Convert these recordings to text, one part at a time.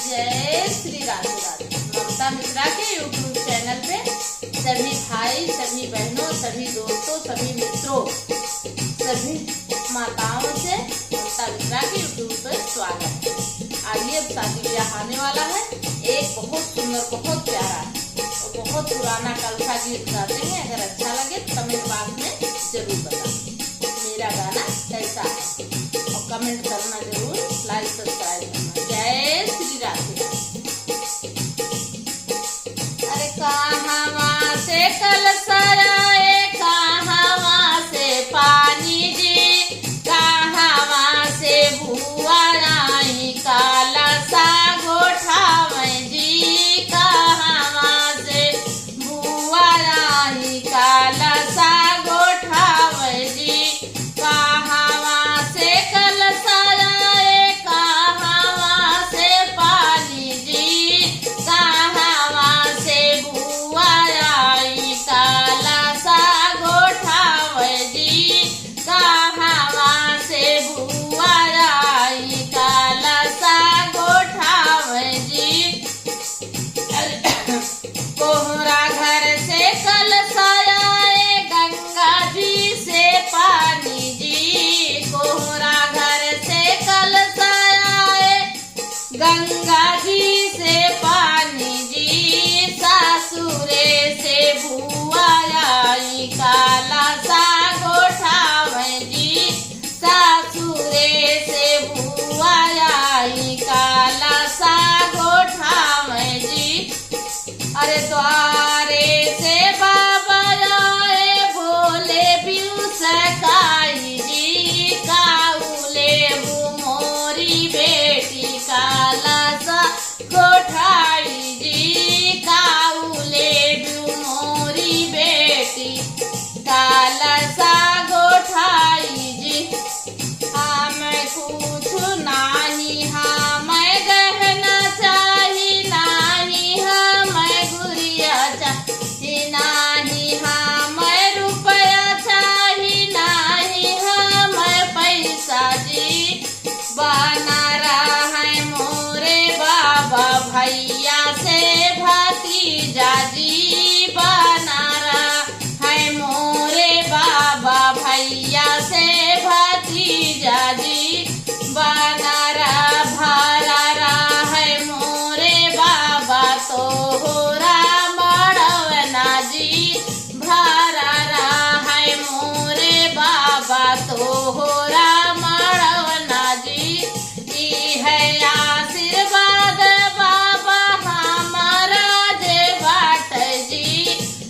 जय श्री राधे राधे। ममता मिश्रा के YouTube channel पे सभी भाई, सभी बहनों, सभी दोस्तों, सभी मित्रों, सभी माताओं से ममता मिश्रा के यूट्यूब पर स्वागत है। आइए, अब शादी ब्याह आने वाला है। एक बहुत सुंदर, बहुत प्यारा और बहुत पुराना कलसा गीत गाते हैं। अगर अच्छा लगे तो कमेंट बॉक्स में जरूर बताना मेरा गाना कैसा है, और कमेंट करना जरूर, लाइक सब्सक्राइब करना। जय श्री राधे। अरे कहाँ से कलसा आए, कहाँ से पानी जी, कहाँ से भुआ आई, काला सा गोठावे जी, कहाँ से भुआ आई, काला सा गोठावे जी, कहाँ से कलसा आए, कहाँ से पानी जी, कहाँ से भुआ आई, काला सा गोठावे जी, कहाँ से भुआ आई, काला सा गोठावे जी। कोहरा घर से कलसा आए, गंगा जी से पानी जी, कोहरा घर से कलसा आए, गंगा जी से पानी जी, सासुरे से भुआ आई, काला सा गोठावे जी, सासुरे से भुआ आई, काला सा गोठावे जी। अरे द्वारे से बाबा आए, बोले बिनु सकाई जी, काउले मोरी बेटी, काला सा गोठाई जी, काउले मोरी बेटी, काला सा गोठाई जी। हाँ मैं कुछ नाही, हाँ मैं गहना चाही नाही, हाँ मैं गुड़िया चाही नाही, हाँ मैं रुपया चाही नाही, हाँ मैं पैसा जी, बना रहा है मोरे बाबा भैया से भतीजा जी, बना रहा है मोरे बाबा भैया से भतीजा जी, बना रहा भरा रहा है मोरे बाबा तो हो रहा मड़वना जी, भरा रहा है मोरे बाबा तो हो रहा मड़वना जी। ई है आशीर्वाद बाबा हमारा जे बाट जी,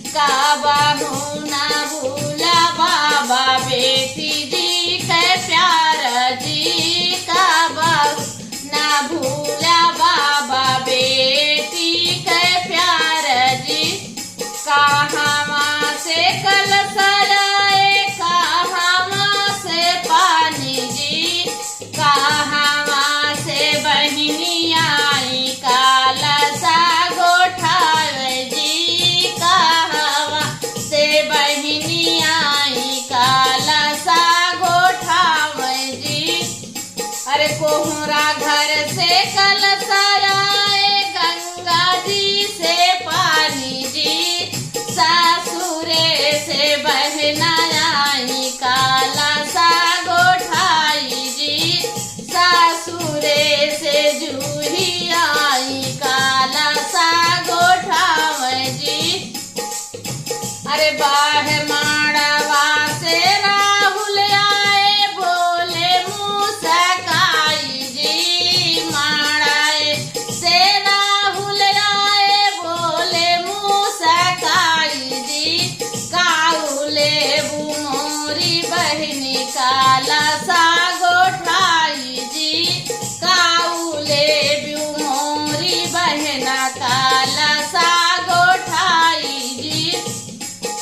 का बाहू ना भूला बाबा बेटी जी के प्यार जी, का बाहू ना भूला बाबा बेटी के प्यार जी। कहाँ से कलसा आए, कहाँ से पानी जी, कहाँ से बहिनी आई, काला सा गोठावे जी, कहाँ से बहिनी आई, काला सा गोठावे जी। अरे कोहरा घर से कलसा आए, गंगा जी से पानी जी, सासुरे से बहना आई, काला सा गोठाई जी, सासुरे से जूही आई, काला सा गोठावे जी। अरे बाहे माड़वा से राहुल आए, बोले मुसकाई जी, माड़ाए से राहुल आए, बोले मुसकाई जी, काउले मोरी बहनी, काला सा गोठाई जी, काउले मोरी बहना, काला सा गोठाई जी।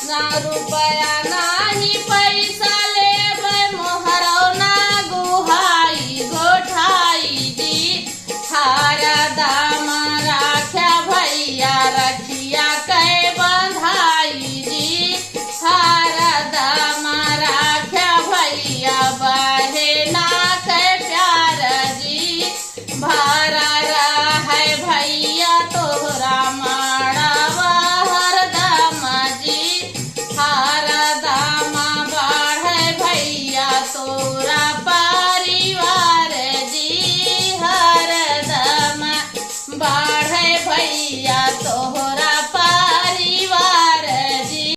ना रुपया नाही पैसा लेबै, मोहरो ना गुहाई गोठाई जी, हारा दाम राख्या भैया, रखिया कै बंधाई जी, हारा दाम राख्या भैया, बहेना कै प्यार जी, भरा रहा है भाई।